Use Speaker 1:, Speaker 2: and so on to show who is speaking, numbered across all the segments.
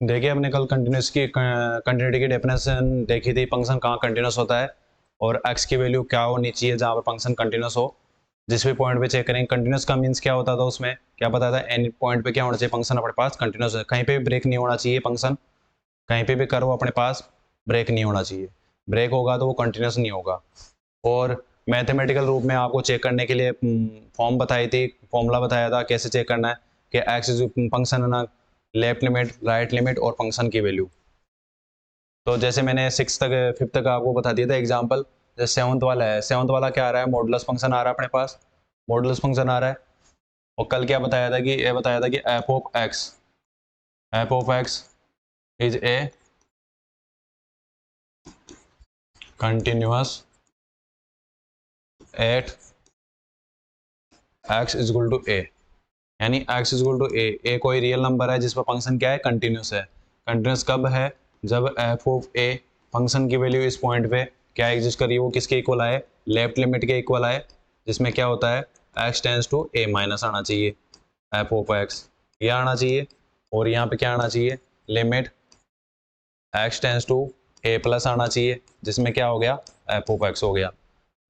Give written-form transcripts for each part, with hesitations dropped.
Speaker 1: देखिए हमने कल कंटिन्यूटी की डेफिनेशन देखी थी, फंक्शन कहाँ कंटिन्यूस होता है और एक्स की वैल्यू क्या होनी चाहिए जहाँ पर फंक्शन कंटिन्यूस हो। जिस भी पॉइंट पे चेक करेंगे कंटिन्यूस का मीन्स क्या होता था, उसमें क्या पता था एनी पॉइंट पे क्या होना चाहिए, फंक्शन अपने पास कंटिन्यूस है, कहीं पे भी ब्रेक नहीं होना चाहिए फंक्शन, कहीं पे भी कर्व अपने पास ब्रेक नहीं होना चाहिए, ब्रेक होगा तो वो कंटिन्यूस नहीं होगा। और मैथमेटिकल रूप में आपको चेक करने के लिए फॉर्म बताई थी, फॉर्मूला बताया था कैसे चेक करना है कि एक्स इज फंक्शन है ना, लेफ्ट लिमिट, राइट लिमिट और फंक्शन की वैल्यू। तो जैसे मैंने 6 तक 5th तक आपको बता दिया था एग्जांपल। जैसे 7th वाला है, 7th वाला क्या आ रहा है, मॉडुलस फंक्शन आ रहा है अपने पास, मॉडुलस फंक्शन आ रहा है। और कल क्या बताया था कि ये बताया था कि F of x is a continuous at X is equal to A, यानी X is equal to A कोई रियल नंबर है जिस पर फंक्शन क्या है, कंटिन्यूस है। कंटिन्यूस कब है, जब एफ ऑफ ए फंक्शन की वैल्यू इस पॉइंट पे क्या एग्जिस्ट कर रही है, वो किसके इक्वल आए, लेफ्ट लिमिट के इक्वल आए, जिसमें क्या होता है x tends to a minus आना चाहिए, एफ ऑफ एक्स ये आना चाहिए। और यहाँ पे क्या आना चाहिए, limit x tends to a plus आना चाहिए, जिसमें क्या हो गया, एफ ऑफ एक्स हो गया।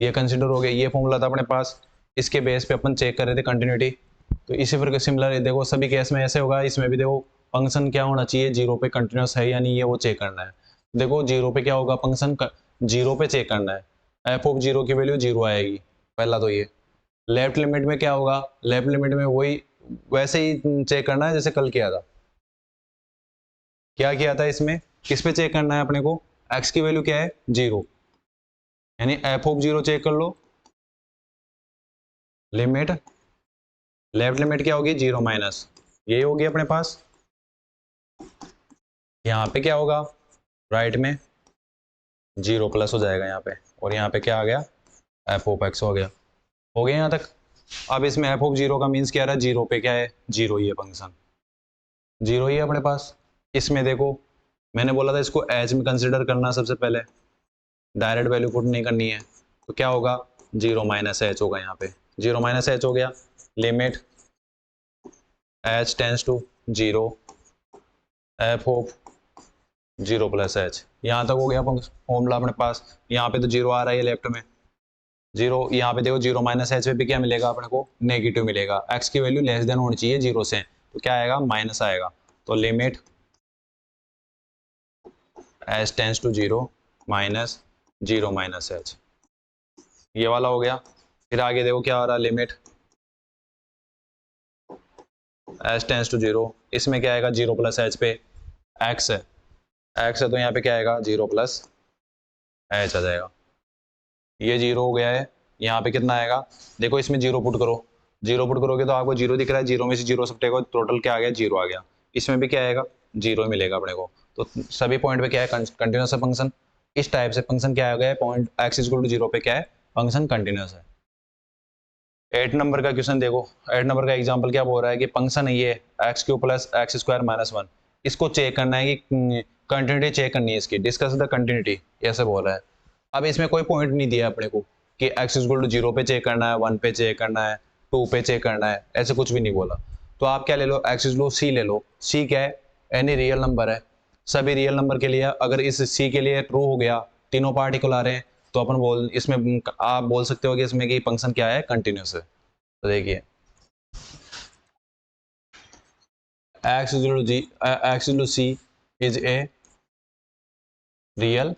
Speaker 1: ये कंसिडर हो गया, ये फॉर्मूला था अपने पास, इसके बेस पे अपन चेक कर रहे थे कंटिन्यूटी। तो इसी प्रकार सिमिलर देखो सभी केस में ऐसे होगा, इसमें भी देखो फंक्शन क्या होना चाहिए, जीरो पे कंटिन्यूस है या नहीं है वो चेक करना है। देखो जीरो पे क्या होगा, फंक्शन जीरो पे चेक करना है, एफ ऑफ जीरो की वैल्यू जीरो आएगी पहला तो ये। लेफ्ट लिमिट में क्या होगा, लेफ्ट लिमिट में वही वैसे ही चेक करना है जैसे कल किया था। क्या किया था इसमें, किस पे चेक करना है अपने को, एक्स की वैल्यू क्या है, जीरो, यानी एफ ऑफ जीरो चेक कर लो, लिमिट लेफ्ट लिमिट क्या होगी, जीरो माइनस, यही होगी अपने पास। यहाँ पे क्या होगा, राइट में जीरो प्लस हो जाएगा यहाँ पे, और यहाँ पे क्या आ गया, एफ ऑफ एक्स हो गया। हो गया यहाँ तक। अब इसमें एफ ऑफ जीरो का मीन्स क्या रहा है, जीरो पे क्या है, जीरो ही है फंक्शन, जीरो ही है अपने पास। इसमें देखो मैंने बोला था इसको एच में कंसिडर करना, सबसे पहले डायरेक्ट वैल्यू पुट नहीं करनी है, तो क्या होगा, जीरो माइनस एच होगा, यहाँ पे जीरो माइनस एच हो गया। Limit h tends to zero f of zero plus h, यहाँ तक हो गया फॉर्मूला अपने पास। यहाँ पे तो जीरो आ रहा है लेफ्ट में, जीरो, यहाँ पे देखो जीरो माइनस एच पे भी क्या मिलेगा अपने को, नेगेटिव मिलेगा, एक्स की वैल्यू लेस देन होनी चाहिए जीरो से, तो क्या आएगा, माइनस आएगा। तो limit h tends to zero minus zero minus h, ये वाला हो गया। फिर आगे देखो क्या आ रहा है, limit h tends to zero, इसमें क्या आएगा, जीरो प्लस एच पे एक्स है, एक्स है तो यहाँ पे क्या आएगा, जीरो प्लस एच आ जाएगा, ये जीरो हो गया है। यहाँ पे कितना आएगा, देखो इसमें जीरो पुट करो, जीरो पुट करोगे तो आपको जीरो दिख रहा है, जीरो में से जीरो सब्ट्रैक्ट करो, टोटल क्या आ गया, जीरो आ गया। इसमें भी क्या आएगा, जीरो मिलेगा अपने को। तो सभी पॉइंट पे क्या है, कंटिन्यूस है फंक्शन। इस टाइप से फंक्शन क्या आ गया, point x equal to zero पे क्या है, फंक्शन कंटिन्यूस है। 8 नंबर का क्वेश्चन देखो, 8 नंबर का एग्जांपल क्या बोल रहा है कि फंक्शन है ये x Q plus X square minus one, इसको चेक करना है कि कंटिन्यूटी चेक करनी है इसकी, डिस्कस द कंटिन्यूटी ऐसे बोल रहा है। अब इसमें कोई पॉइंट नहीं दिया अपने को कि एक्स इक्वल टू जीरो पे चेक करना है, वन पे चेक करना है, टू पे चेक करना है, ऐसे कुछ भी नहीं बोला। तो आप क्या ले लो, एक्स इक्वल सी ले लो, सी क्या है, एनी रियल नंबर है, सभी रियल नंबर के लिए अगर इस सी के लिए ट्रू हो गया, तीनों पार्टिकल आ रहे हैं, तो अपन बोल इसमें आप बोल सकते हो कि इसमें कि फंक्शन क्या है, कंटिन्यूस है। तो देखिए x equal to c is a real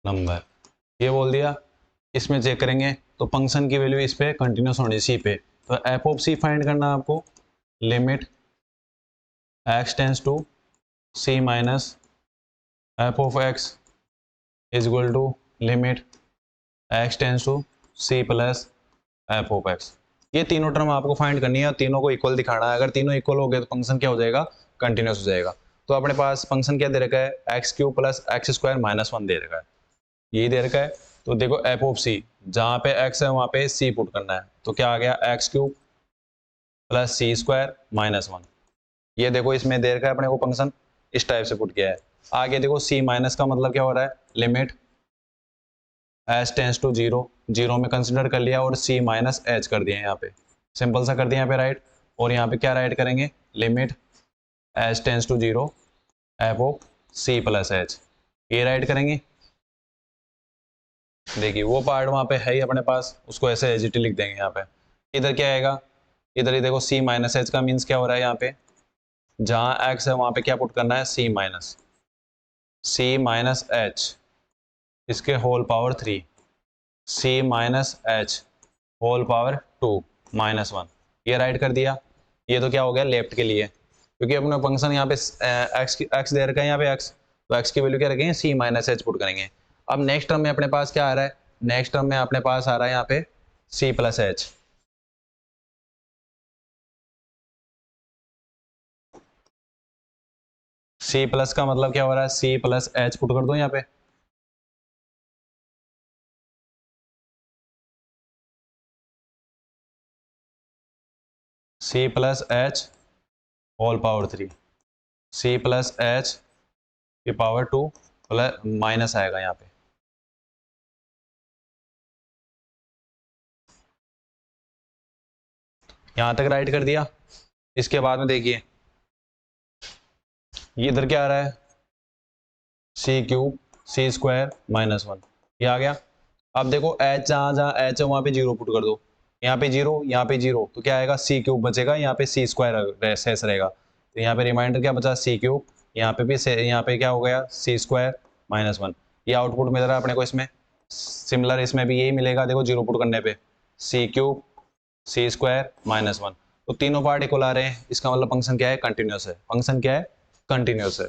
Speaker 1: number, ये बोल दिया। इसमें चेक करेंगे तो फंक्शन की वैल्यू इस पे कंटिन्यूस होनी सी पे, तो एफ ऑफ सी फाइंड करना है आपको, limit x tends to c minus f of x is equal to limit x tends to c plus F of x. ये तीनों टर्म आपको फाइंड करनी है और तीनों को इक्वल दिखाना है, अगर तीनों इक्वल हो गए तो फंक्शन क्या हो जाएगा, कंटिन्यूस हो जाएगा। तो अपने पास फंक्शन क्या दे रखा है, X Q plus X square minus one दे रखा है, यही दे रखा है। तो देखो एफ ऑफ सी, जहाँ पे एक्स है वहाँ पे सी पुट करना है, तो क्या आ गया, एक्स क्यूब प्लस सी स्क्वायर माइनस वन। ये देखो इसमें दे रखा है अपने को फंक्शन, इस टाइप से पुट किया है। आगे देखो सी माइनस का मतलब क्या हो रहा है, limit h tends to zero, zero में कंसिडर कर लिया और सी माइनस एच कर दिया यहाँ पे, सिंपल सा कर दिया यहाँ पे राइट। और यहाँ पे क्या राइट करेंगे, limit h tends to zero f of c plus h, ये राइट करेंगे। देखिए वो पार्ट वहाँ पे है ही अपने पास, उसको ऐसे एज इट लिख देंगे यहाँ पे। इधर क्या आएगा, इधर ही देखो सी माइनस एच का मीन्स क्या हो रहा है, यहाँ पे जहाँ एक्स है वहाँ पे क्या पुट करना है, सी माइनस एच इसके whole power 3, C minus H whole power 2 minus 1, ये राइट कर दिया। ये तो क्या हो गया लेफ्ट के लिए, क्योंकि अपना फंक्शन यहाँ पे एक्स दे रखा है, यहाँ पे एक्स, तो एक्स की वैल्यू क्या रखेंगे, सी माइनस एच पुट करेंगे। अब नेक्स्ट टर्म में अपने पास क्या आ रहा है, नेक्स्ट टर्म में अपने पास आ रहा है यहाँ पे c plus h, c plus का मतलब क्या हो रहा है, सी प्लस एच पुट कर दो यहाँ पे, c plus h whole power 3, c plus h की पावर 2 प्लस माइनस आएगा यहाँ पे। यहाँ तक राइट कर दिया। इसके बाद में देखिए ये इधर क्या आ रहा है, सी क्यूब सी स्क्वायर माइनस 1, ये आ गया। अब देखो एच जहाँ जहाँ एच है वहाँ पे जीरो पुट कर दो, यहाँ पे जीरो यहाँ पे जीरो, तो क्या आएगा सी क्यूब बचेगा, यहाँ पे सी स्क्वायर शेष रहेगा, तो यहाँ पे रिमाइंडर क्या बचा, सी क्यूब, यहाँ पे भी यहाँ पे क्या हो गया सी स्क्वायर माइनस 1, ये आउटपुट मिल रहा है अपने को इसमें। सिमिलर इसमें भी यही मिलेगा, देखो जीरो पुट करने पे सी क्यूब सी स्क्वायर माइनस 1, तो तीनों पार्ट इक्वल आ रहे हैं, इसका मतलब फंक्शन क्या है, कंटिन्यूस है, फंक्शन क्या है, कंटिन्यूस है।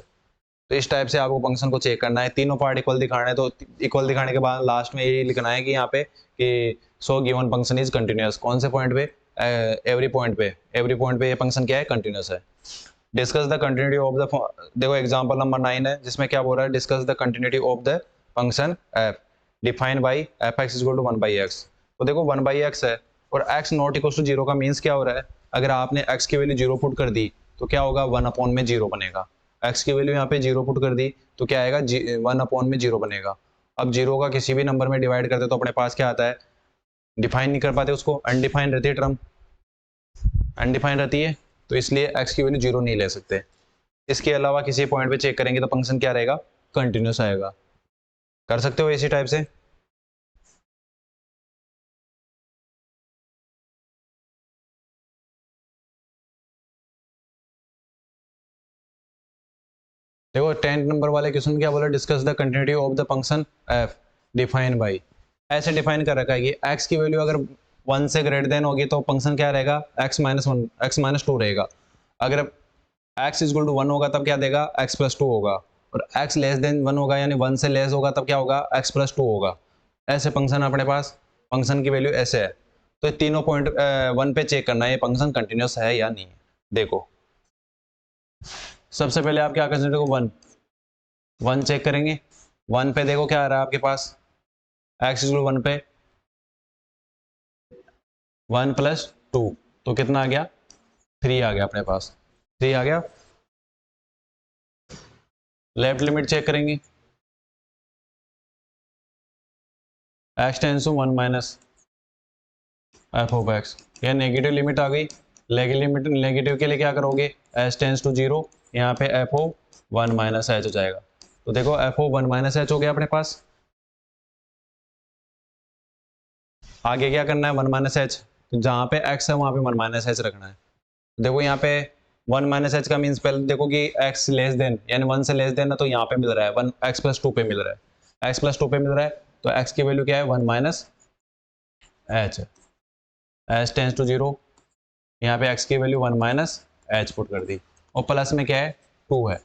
Speaker 1: तो इस टाइप से आपको फंक्शन को चेक करना है, तीनों पार्ट इक्वल दिखाना है, तो इक्वल दिखाने के बाद लास्ट में यही लिखना है कि यहाँ पे कि so given function is continuous, कौन से पॉइंट पे, एवरी पॉइंट पे ये फंक्शन क्या है, कंटिन्यूस है। Discuss the continuity of the, देखो एग्जांपल नंबर 9 है जिसमें क्या बोल रहा है, discuss the continuity of the function f defined by f x equal to 1/x। तो देखो 1/x है और x नॉट इक्वल टू 0 का मीन्स क्या हो रहा है, अगर आपने x की वैल्यू 0 पुट कर दी तो क्या होगा, 1/0 बनेगा। x की वैल्यू यहाँ पे 0 पुट कर दी तो क्या आएगा, 1/0 बनेगा। अब 0 का किसी भी नंबर में डिवाइड करते तो अपने पास क्या आता है, डिफाइन नहीं कर पाते उसको, अनडिफाइंड रहती है टर्म, अनडिफाइंड रहती है, तो इसलिए x की वैल्यू 0 नहीं ले सकते। इसके अलावा किसी पॉइंट पे चेक करेंगे तो फंक्शन क्या रहेगा, कंटिन्यूस आएगा। कर सकते हो इसी टाइप से। देखो 10 नंबर वाले क्वेश्चन क्या बोला, discuss the continuity of the function F define by, ऐसे डिफाइन कर रखा है कि x की वैल्यू अगर 1 से ग्रेटर देन होगी तो फंक्शन क्या रहेगा, x माइनस 1 x माइनस 2 रहेगा। अगर x इक्वल टू 1 होगा तब क्या देगा, x प्लस 2 होगा, और x लेस देन 1 होगा यानी 1 से लेस होगा तब क्या होगा, x प्लस 2 होगा। ऐसे फंक्शन अपने पास, फंक्शन की वैल्यू ऐसे है, तो तीनों पॉइंट 1 पे चेक करना है ये फंक्शन कंटिन्यूस है या नहीं है। देखो सबसे पहले आप क्या कर सकते हो, 1 चेक करेंगे, 1 पे देखो क्या आ रहा है आपके पास, x इक्वल 1 पे 1 प्लस 2, तो कितना आ गया, 3 आ गया अपने पास, 3 आ गया। लेफ्ट लिमिट चेक करेंगे, x tends to 1 minus f of x, यह नेगेटिव लिमिट आ गई। नेगेटिव के लिए क्या करोगे, एच टेंस टू 0, यहाँ पे एफ ओ 1 माइनस एच हो जाएगा, तो देखो एफ ओ 1 माइनस एच हो गया अपने पास। आगे क्या करना है, 1 माइनस एच, तो जहाँ पे x है वहाँ पे 1 माइनस एच रखना है। देखो यहाँ पे 1 माइनस एच का मीन्स पहले देखो कि x लेस देन यानी 1 से लेस देन है, तो यहाँ पे मिल रहा है 1, x प्लस 2 पे मिल रहा है, x प्लस 2 पे मिल रहा है, तो x की वैल्यू क्या है, 1 minus h, h tends to 0, यहाँ पे x की वैल्यू 1 माइनस एच पुट कर दी, और प्लस में क्या है, 2 है।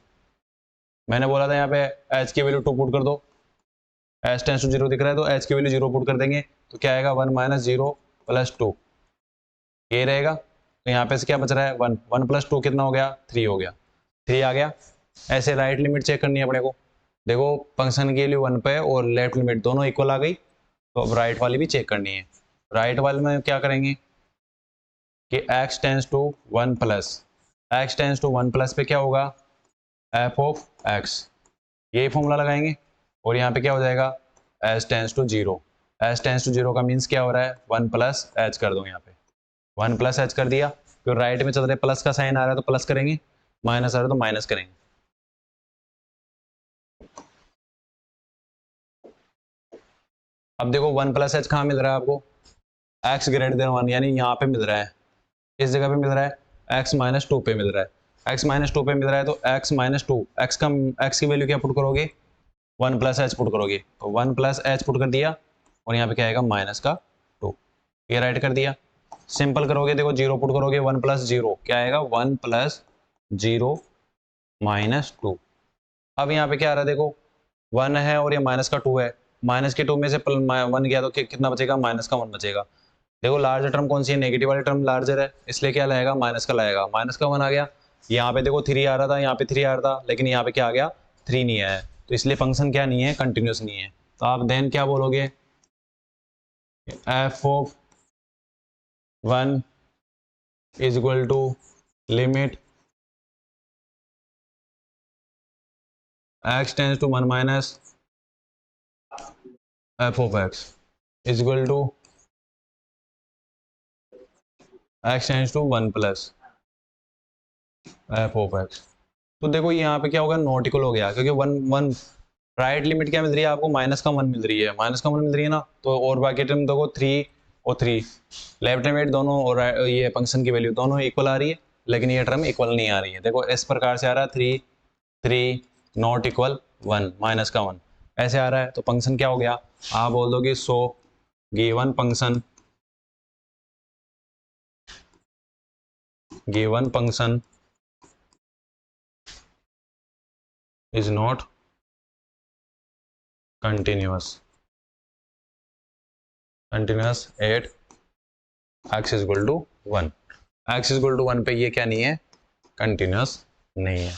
Speaker 1: मैंने बोला था यहाँ पे h की वैल्यू 2 पुट कर दो, h टेंस टू 0 दिख रहा है तो h की वैल्यू 0 पुट कर देंगे, तो क्या आएगा 1 माइनस 0 प्लस 2, ये रहेगा। तो यहाँ पे से क्या बच रहा है, 1, 1 प्लस 2 कितना हो गया, 3 हो गया, 3 आ गया। ऐसे राइट लिमिट चेक करनी है अपने को, देखो फंक्शन की वैल्यू 1 पे और लेफ्ट लिमिट दोनों इक्वल आ गई, तो अब राइट वाली भी चेक करनी है। राइट वाले में क्या करेंगे कि x tends to 1 plus, x tends to 1 plus पे क्या होगा, f ऑफ x, यही फॉर्मूला लगाएंगे, और यहाँ पे क्या हो जाएगा, h tends to 0, h tends to 0 का मीन्स क्या हो रहा है, 1 प्लस h कर दो, यहाँ पे 1 प्लस h कर दिया, फिर राइट में चल रहे प्लस का साइन आ रहा है तो प्लस करेंगे, माइनस आ रहा है तो माइनस करेंगे। अब देखो 1 प्लस एच कहाँ मिल रहा है आपको, एक्स ग्रेटर देन 1, यानी यहाँ पे मिल रहा है, इस जगह पे मिल रहा है, एक्स माइनस टू पे मिल रहा है, एक्स माइनस टू पे मिल रहा है, तो एक्स माइनस टू, एक्स की वैल्यू क्या पुट करोगे, 1 प्लस एच पुट करोगे, तो 1 प्लस एच पुट कर दिया, और यहाँ पे क्या आएगा माइनस का 2, ये राइट कर दिया। सिंपल करोगे, देखो जीरो पुट करोगे, 1 प्लस जीरो क्या आएगा, 1 प्लस जीरो माइनस 2। अब यहाँ पे क्या आ रहा है, देखो 1 है और ये माइनस का 2 है, माइनस के 2 में से 1 गया तो कितना बचेगा, माइनस का 1 बचेगा। देखो लार्जर टर्म कौन सी है, नेगेटिव वाली टर्म लार्जर है, इसलिए क्या लाएगा, माइनस का लाएगा, माइनस का 1 आ गया। यहाँ पे देखो 3 आ रहा था, यहाँ पे 3 आ रहा था, लेकिन यहाँ पे क्या आ गया, 3 नहीं आया, तो इसलिए फंक्शन क्या नहीं है, कंटिन्यूस नहीं है। तो आप देन क्या बोलोगे, f of 1 is equal to limit x tends to 1 minus f of x is equal to x tends to 1 plus F of x। तो देखो यहाँ पे क्या होगा, नॉट इक्वल हो गया, क्योंकि 1 राइट लिमिट क्या मिल रही है आपको, माइनस का 1 मिल रही है, माइनस का 1 मिल रही है ना, तो और बाकी टर्म देखो 3 और 3, लेफ्ट लिमिट दोनों और ये फंक्शन की वैल्यू दोनों इक्वल आ रही है, लेकिन ये टर्म इक्वल नहीं आ रही है। देखो इस प्रकार से आ रहा है 3 3 नॉट इक्वल 1 माइनस का 1 ऐसे आ रहा है, तो फंक्शन क्या हो गया, आप बोल दोगे so given function is not continuous at x is equal to 1, x is equal to 1 पे ये क्या नहीं है, कंटिन्यूस नहीं है।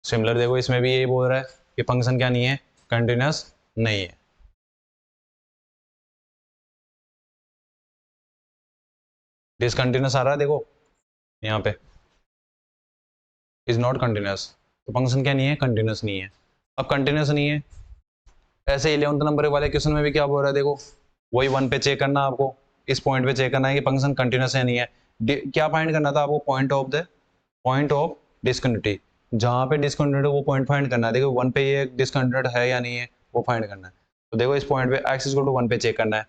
Speaker 1: सिमिलर देखो इसमें भी यही बोल रहा है कि फंक्शन क्या नहीं है, कंटिन्यूस नहीं है। डिसकंटिन्यूस आ रहा है, देखो यहाँ पे इज नॉट कंटिन्यूस, तो फंक्शन क्या नहीं है, कंटिन्यूस नहीं है। अब कंटिन्यूस नहीं है, ऐसे 11th नंबर वाले क्वेश्चन में भी क्या बोल रहा है, देखो वही 1 पे चेक करना, आपको इस पॉइंट पे चेक करना है कि फंक्शन कंटिन्यूस है नहीं है। क्या फाइंड करना था आपको, पॉइंट ऑफ डिसकंटिन्यूटी, जहाँ पे डिसकंटिन्यूटी वो पॉइंट फाइंड करना है। देखो 1 पे ये डिसकंटिन्यूटी है या नहीं है, वो फाइंड करना है। तो देखो इस पॉइंट पे x इक्वल टू 1 पे चेक करना है,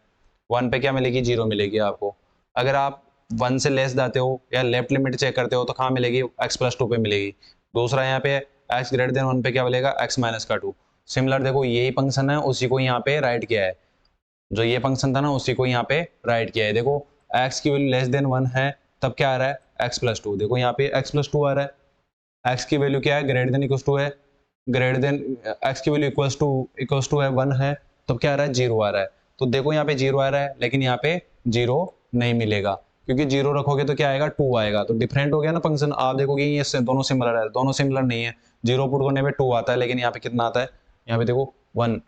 Speaker 1: 1 पे क्या मिलेगी, 0 मिलेगी आपको। अगर आप 1 से लेस जाते हो या लेफ्ट लिमिट चेक करते हो तो कहाँ मिलेगी, x प्लस 2 पे मिलेगी। दूसरा यहाँ पे x ग्रेटर देन 1 पे क्या मिलेगा, x माइनस का 2। सिमिलर देखो यही फंक्शन है, उसी को यहाँ पे राइट किया है, जो ये फंक्शन था ना उसी को यहाँ पे राइट किया है। देखो x की वैल्यू लेस देन 1 है, तब क्या आ रहा है, x प्लस 2, देखो यहाँ पे x प्लस 2 आ रहा है, x की वैल्यू क्या है, ग्रेटर देन इक्वल्स टू है, ग्रेटर देन x की वैल्यू इक्वल्स टू है 1 है, तब क्या आ रहा है, 0 आ रहा है। तो देखो यहाँ पे 0 आ रहा है, लेकिन यहाँ पे 0 नहीं मिलेगा, क्योंकि 0 रखोगे तो क्या आएगा, 2 आएगा, तो डिफरेंट हो गया ना फंक्शन। आप देखोगे ये दोनों सिमिलर है, दोनों सिमिलर नहीं है, 0 पुट करने पे 2 आता है, लेकिन यहाँ पे कितना आता है, यहाँ पे देखो 1,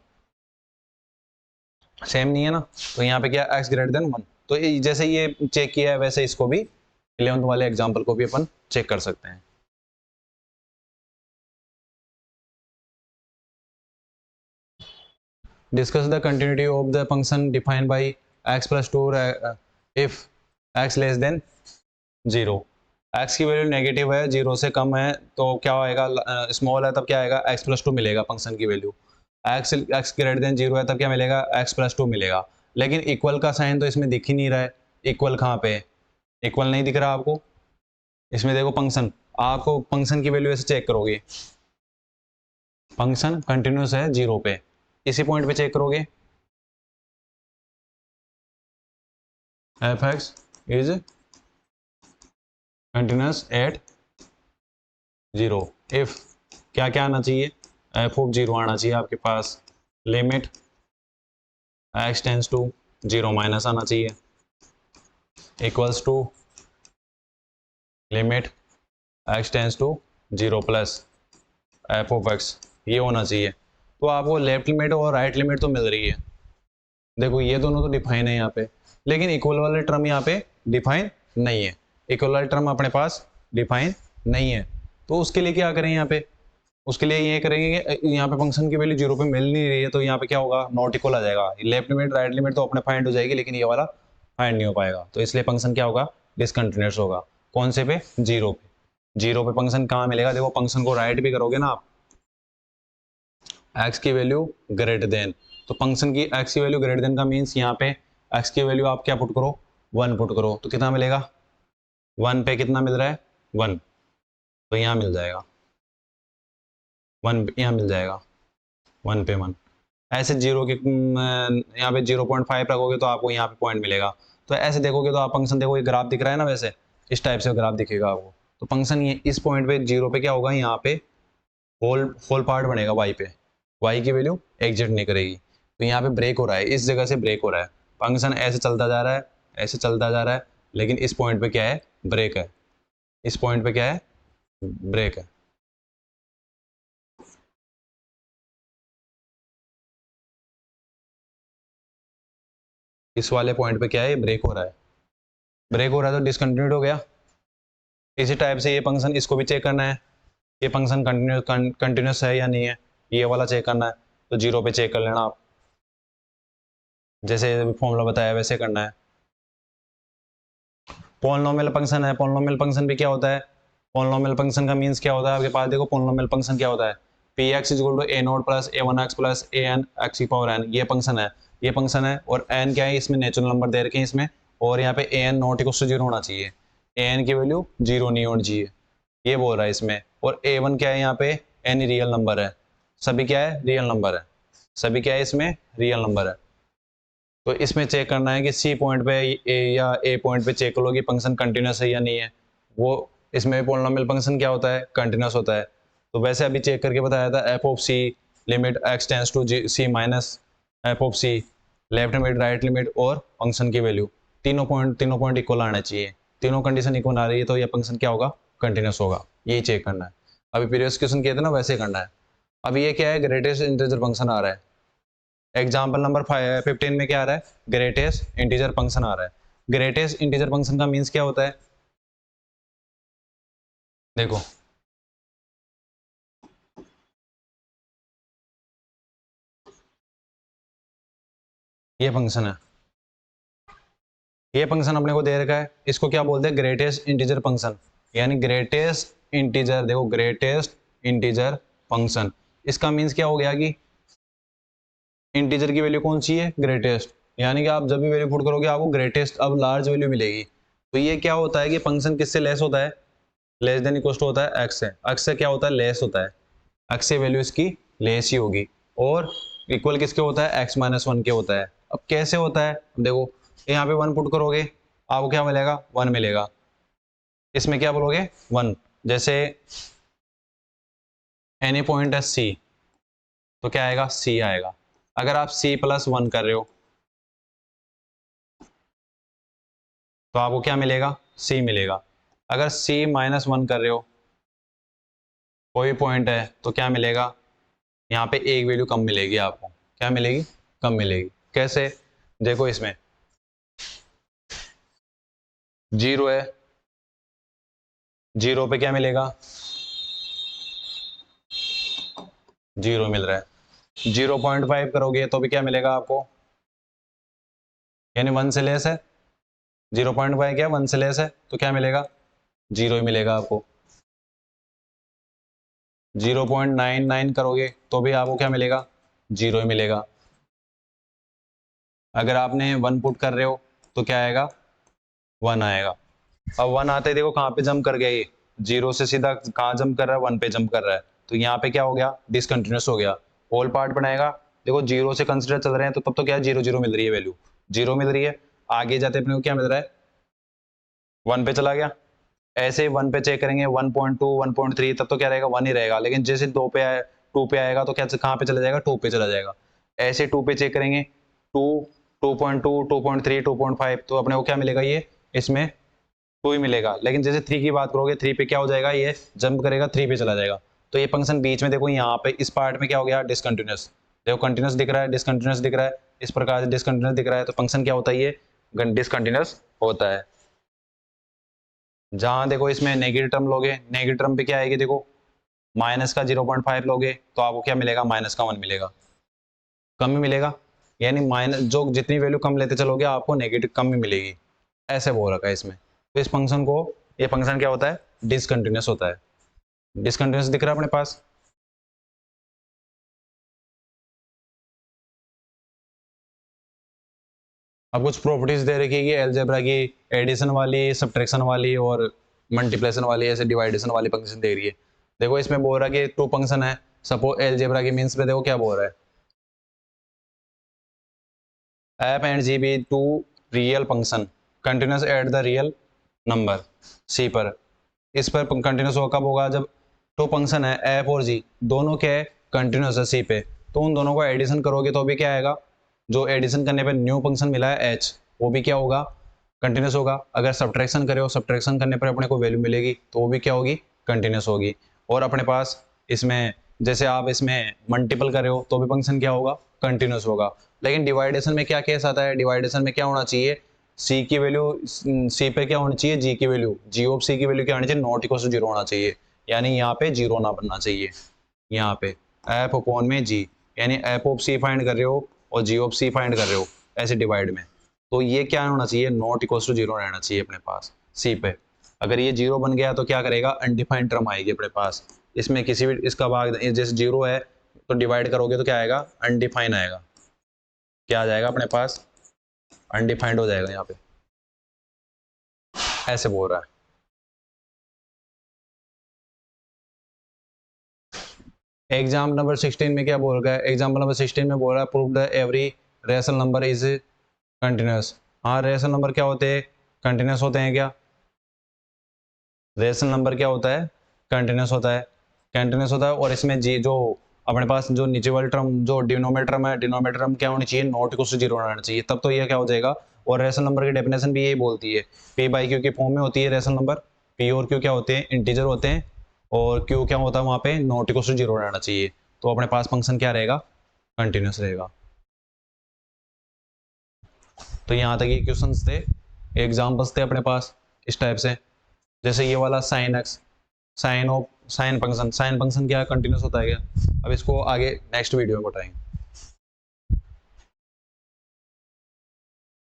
Speaker 1: सेम नहीं है ना। तो यहाँ पे क्या, x ग्रेटर देन 1, तो जैसे ये चेक किया है वैसे इसको भी 11th वाले एग्जाम्पल को भी अपन चेक कर सकते हैं। Discuss the continuity of the function defined by x plus 2 if x less than 0। x की वैल्यू नेगेटिव है, 0 से कम है, तो क्या आएगा, स्मॉल है, तब क्या आएगा, x प्लस 2 मिलेगा फंक्शन की वैल्यू। x ग्रेटर देन 0 है, तब क्या मिलेगा, x प्लस 2 मिलेगा। लेकिन इक्वल का साइन तो इसमें दिख ही नहीं रहा है, इक्वल कहाँ पे है, इक्वल नहीं दिख रहा आपको इसमें। देखो फंक्शन, आपको फंक्शन की वैल्यू ऐसे चेक करोगे, फंक्शन कंटिन्यूस है 0 पे, इसी पॉइंट पे चेक करोगे, F x is continuous at 0 if क्या क्या आना चाहिए, एफ ऑफ 0 आना चाहिए आपके पास, limit x tends to 0 minus आना चाहिए, equals to limit x tends to 0 plus F of x, ये होना चाहिए। तो आपको लेफ्ट लिमिट और राइट लिमिट तो मिल रही है, देखो ये दोनों तो डिफाइन है यहाँ पे, लेकिन इक्वल वाले टर्म यहाँ पे डिफाइन नहीं है, इक्वल वाले टर्म अपने पास डिफाइन नहीं है। तो उसके लिए क्या करें, यहाँ पे उसके लिए ये करेंगे कि यहाँ पे फंक्शन की वैल्यू 0 पे मिल नहीं रही है, तो यहाँ पे क्या होगा, नॉट इक्वल आ जाएगा। लेफ्ट लिमिट राइट लिमिट तो अपने फाइंड हो जाएगी, लेकिन ये वाला फाइंड नहीं हो पाएगा, तो इसलिए फंक्शन क्या होगा, डिसकंटिन्यूअस होगा। कौन से पे, 0 पे। जीरो पे फंक्शन कहाँ मिलेगा, देखो फंक्शन को राइट भी करोगे ना आप, x की वैल्यू ग्रेटर देन, तो फंक्शन की x की वैल्यू ग्रेटर देन का मीन्स यहाँ पे x की वैल्यू आप क्या पुट करो, 1 पुट करो, तो कितना मिलेगा, 1 पे कितना मिल रहा है, 1, तो यहाँ मिल जाएगा 1, यहाँ मिल जाएगा 1 पे 1। ऐसे जीरो के यहाँ पे 0.5 रखोगे तो आपको यहाँ पे पॉइंट मिलेगा। तो ऐसे देखोगे तो आप फंक्शन देखो, ये ग्राफ दिख रहा है ना, वैसे इस टाइप से ग्राफ दिखेगा आपको। तो फंक्शन ये इस पॉइंट पे जीरो पे क्या होगा, यहाँ पे होल पार्ट बनेगा y पे, y की वैल्यू एग्जिट नहीं करेगी, तो यहाँ पे ब्रेक हो रहा है, इस जगह से ब्रेक हो रहा है। फंक्शन ऐसे चलता जा रहा है, ऐसे चलता जा रहा है, लेकिन इस पॉइंट पे क्या है, ब्रेक है, इस पॉइंट पे क्या है, ब्रेक है। इस वाले पॉइंट पे क्या है, ब्रेक हो रहा है, ब्रेक हो रहा है तो डिसकंटिन्यूड हो गया। इसी टाइप से ये फंक्शन, इसको भी चेक करना है, ये फंक्शन कंटिन्यूस है या नहीं है, ये वाला चेक करना है, तो जीरो पे चेक कर लेना आप, जैसे फॉर्मूला बताया वैसे करना है। पॉलिनोमियल फंक्शन है, पॉलिनोमियल फंक्शन भी क्या होता है, पॉलिनोमियल फंक्शन का मीन्स क्या होता है आपके पास, देखो पॉलिनोमियल फंक्शन क्या होता है, p x is equal to a nought plus a one x plus a n x की पावर एन, ये फंक्शन है, ये फंक्शन है, और एन क्या है, इसमें नेचुरल नंबर दे रखे हैं इसमें, और यहाँ पे A N not equal to zero होना चाहिए, ए एन की वैल्यू जीरो नहीं होनी चाहिए, ये बोल रहा है इसमें। और ए वन क्या है, यहाँ पे एन रियल नंबर है, सभी क्या है, रियल नंबर है, सभी क्या है इसमें, रियल नंबर है। तो इसमें चेक करना है कि सी पॉइंट पे या ए पॉइंट पे चेक करो कि फंक्शन कंटिन्यूस है या नहीं है, वो इसमें पॉलिनोमियल फंक्शन क्या होता है, कंटिन्यूस होता है। तो वैसे अभी चेक करके बताया था, f of c limit x tends to c minus f of c, left limit right limit और फंक्शन की वैल्यू, तीनों पॉइंट इक्वल आना चाहिए, तीनों कंडीशन इक्वल आ रही है तो ये फंक्शन क्या होगा, कंटिन्यूस होगा, यही चेक करना है। अभी प्रीवियस क्वेश्चन किए थे ना, वैसे करना है। अब ये क्या है, ग्रेटेस्ट इंटीजर फंक्शन आ रहा है, एग्जाम्पल नंबर 15 में क्या आ रहा है, ग्रेटेस्ट इंटीजर फंक्शन आ रहा है। ग्रेटेस्ट इंटीजर फंक्शन का मीन्स क्या होता है, देखो ये फंक्शन है, ये फंक्शन अपने को दे रखा है, इसको क्या बोलते हैं, ग्रेटेस्ट इंटीजर फंक्शन, यानी ग्रेटेस्ट इंटीजर, देखो ग्रेटेस्ट इंटीजर फंक्शन, इसका मीन्स क्या हो गया कि इंटीजर की वैल्यू कौन सी है, ग्रेटेस्ट, यानी कि आप जब भी वैल्यू पुट करोगे आपको ग्रेटेस्ट, अब लार्ज वैल्यू मिलेगी। तो ये क्या होता है कि फंक्शन किससे लेस होता है, लेस देन इक्वल टू होता है एक्स से, एक्स से क्या होता है, लेस होता है, एक्स से वैल्यू इसकी लेस ही होगी, और इक्वल किसके होता है, एक्स माइनस वन के होता है। अब कैसे होता है, देखो यहाँ पे 1 पुट करोगे आपको क्या मिलेगा, 1 मिलेगा, इसमें क्या बोलोगे 1, जैसे एनी पॉइंट है सी, तो क्या आएगा, सी आएगा। अगर आप सी प्लस 1 कर रहे हो तो आपको क्या मिलेगा, सी मिलेगा। अगर सी माइनस 1 कर रहे हो, कोई पॉइंट है, तो क्या मिलेगा, यहाँ पे एक वैल्यू कम मिलेगी आपको, क्या मिलेगी, कम मिलेगी। कैसे, देखो इसमें जीरो है, जीरो पे क्या मिलेगा, जीरो मिल रहा है, 0.5 करोगे तो भी क्या मिलेगा आपको, यानी 1 से लेस है, 0.5 क्या 1 से लेस है, तो क्या मिलेगा, जीरो ही मिलेगा आपको। 0.99 करोगे तो भी आपको क्या मिलेगा, जीरो ही मिलेगा। अगर आपने 1 पुट कर रहे हो तो क्या आएगा, 1 आएगा। अब 1 आते ही देखो कहाँ पे जंप कर गया, ये जीरो से सीधा कहाँ जंप कर रहा है, 1 पे जंप कर रहा है, तो यहाँ पे क्या हो गया, डिसकंटिन्यूस हो गया, होल पार्ट बनाएगा। देखो जीरो से कंसिडर चल रहे हैं तो तब तो क्या है, जीरो जीरो मिल रही है, वैल्यू जीरो मिल रही है, आगे जाते अपने को क्या मिल रहा है, 1 पे चला गया। ऐसे ही 1 पे चेक करेंगे, 1.2 1.3 तब तो क्या रहेगा, 1 ही रहेगा, लेकिन जैसे 2 पे आए 2 पे आएगा तो क्या कहाँ पे चला जाएगा, 2 पे चला जाएगा। ऐसे 2 पे चेक करेंगे, 2 2.2 2.3 2.5 तो अपने को क्या मिलेगा, ये इसमें 2 ही मिलेगा। लेकिन जैसे 3 की बात करोगे, 3 पे क्या हो जाएगा, ये जंप करेगा 3 पे चला जाएगा। तो ये फंक्शन बीच में देखो, यहाँ पे इस पार्ट में क्या हो गया, डिसकंटिन्यूस, देखो कंटिन्यूस दिख रहा है, डिसकंटिन्यूस दिख रहा है, इस प्रकार से डिसकंटिन्यूस दिख रहा है, तो फंक्शन क्या होता है, ये डिसकंटिन्यूस होता है। जहां देखो इसमें नेगेटिव टर्म लोगे, नेगेटिव टर्म पे क्या आएगी, देखो माइनस का 0.5 लोगे तो आपको क्या मिलेगा, माइनस का 1 मिलेगा, कम ही मिलेगा, यानी माइनस जो जितनी वैल्यू कम लेते चलोगे आपको नेगेटिव कम ही मिलेगी, ऐसे बोल रखा है इसमें। तो इस फंक्शन को, ये फंक्शन क्या होता है, डिसकंटिन्यूस होता है। डिसकंटिन्यूस दिख रहा है अपने पास। अब कुछ प्रॉपर्टीज दे रखी है कि अलजेब्रा की एडिशन वाली, सब्ट्रैक्शन वाली और मल्टीप्लिकेशन वाली, ऐसे डिवाइडेशन वाली फंक्शन दे रही है। देखो इसमें बोल रहा है कि टू फंक्शन है, सपोज अलजेब्रा की मींस पे देखो क्या बोल रहा है, f and g be two real function continuous at the real number c पर। इस पर कंटिन्यूस कब होगा, जब टू फंक्शन है एफ और जी, दोनों क्या है कंटिन्यूस है सी पे, तो उन दोनों को एडिशन करोगे तो भी क्या आएगा, जो एडिशन करने पे न्यू फंक्शन मिला है एच, वो भी क्या होगा कंटिन्यूस होगा। अगर सब्ट्रैक्शन करे हो, सब्ट्रैक्शन करने पर अपने को वैल्यू मिलेगी तो वो भी क्या होगी कंटिन्यूस होगी। और अपने पास इसमें जैसे आप इसमें मल्टीपल करे हो तो भी फंक्शन क्या होगा कंटिन्यूस होगा। लेकिन डिवाइडेशन में क्या केस आता है, डिवाइडेशन में क्या होना चाहिए, सी की वैल्यू सी पे क्या होनी चाहिए, जी की वैल्यू, जी ऑफ सी की वैल्यू क्या होनी चाहिए, नॉट इक्वल टू जीरो होना चाहिए, यानी यहाँ पे जीरो ना बनना चाहिए। यहाँ पे एफ अपॉन में जी, यानी एफ ऑफ सी फाइंड कर रहे हो और जी ऑफ सी फाइंड कर रहे हो ऐसे डिवाइड में, तो ये क्या होना चाहिए, नॉट इक्वल टू जीरो रहना चाहिए अपने पास सी पे। अगर ये जीरो बन गया तो क्या करेगा, अनडिफाइंड टर्म आएगी अपने पास, इसमें किसी भी इसका भाग जैसे जीरो है तो डिवाइड करोगे तो क्या आएगा अनडिफाइन आएगा, क्या आ जाएगा अपने पास अनडिफाइंड हो जाएगा, यहाँ पे ऐसे बोल रहा है। एग्जाम नंबर 16 में क्या बोल रहा है, एग्जाम्पल नंबर 16 में बोल रहा है prove the every rational number is continuous. हाँ रेशनल नंबर क्या होते हैं कंटिन्यूस होते हैं क्या, रेशनल नंबर क्या होता है कंटिन्यूस होता है, कंटिन्यूस होता है। और इसमें जी जो अपने पास जो नीचे वाली टर्म जो डिनोमिनेटर है, डिनोमिनेटर टर्म क्या होनी चाहिए, नॉट इक्वल टू जीरो रहना चाहिए, तब तो ये क्या हो जाएगा। और रेशनल नंबर की डेफिनेशन भी यही बोलती है, पी बाई क्यू के फॉर्म में होती है रेशनल नंबर, पी और क्यू क्या होते हैं इंटीजर होते हैं, और क्यू क्या होता है वहाँ पे नॉट इक्वल टू जीरो रहना चाहिए, तो अपने पास फंक्शन क्या रहेगा कंटिन्यूस रहेगा। तो यहाँ तक ये क्वेश्चंस थे, एग्जाम्पल्स थे अपने पास इस टाइप से। जैसे ये वाला sine x, sine of sine function क्या कंटिन्यूस होता है क्या, अब इसको आगे नेक्स्ट वीडियो में बताएंगे।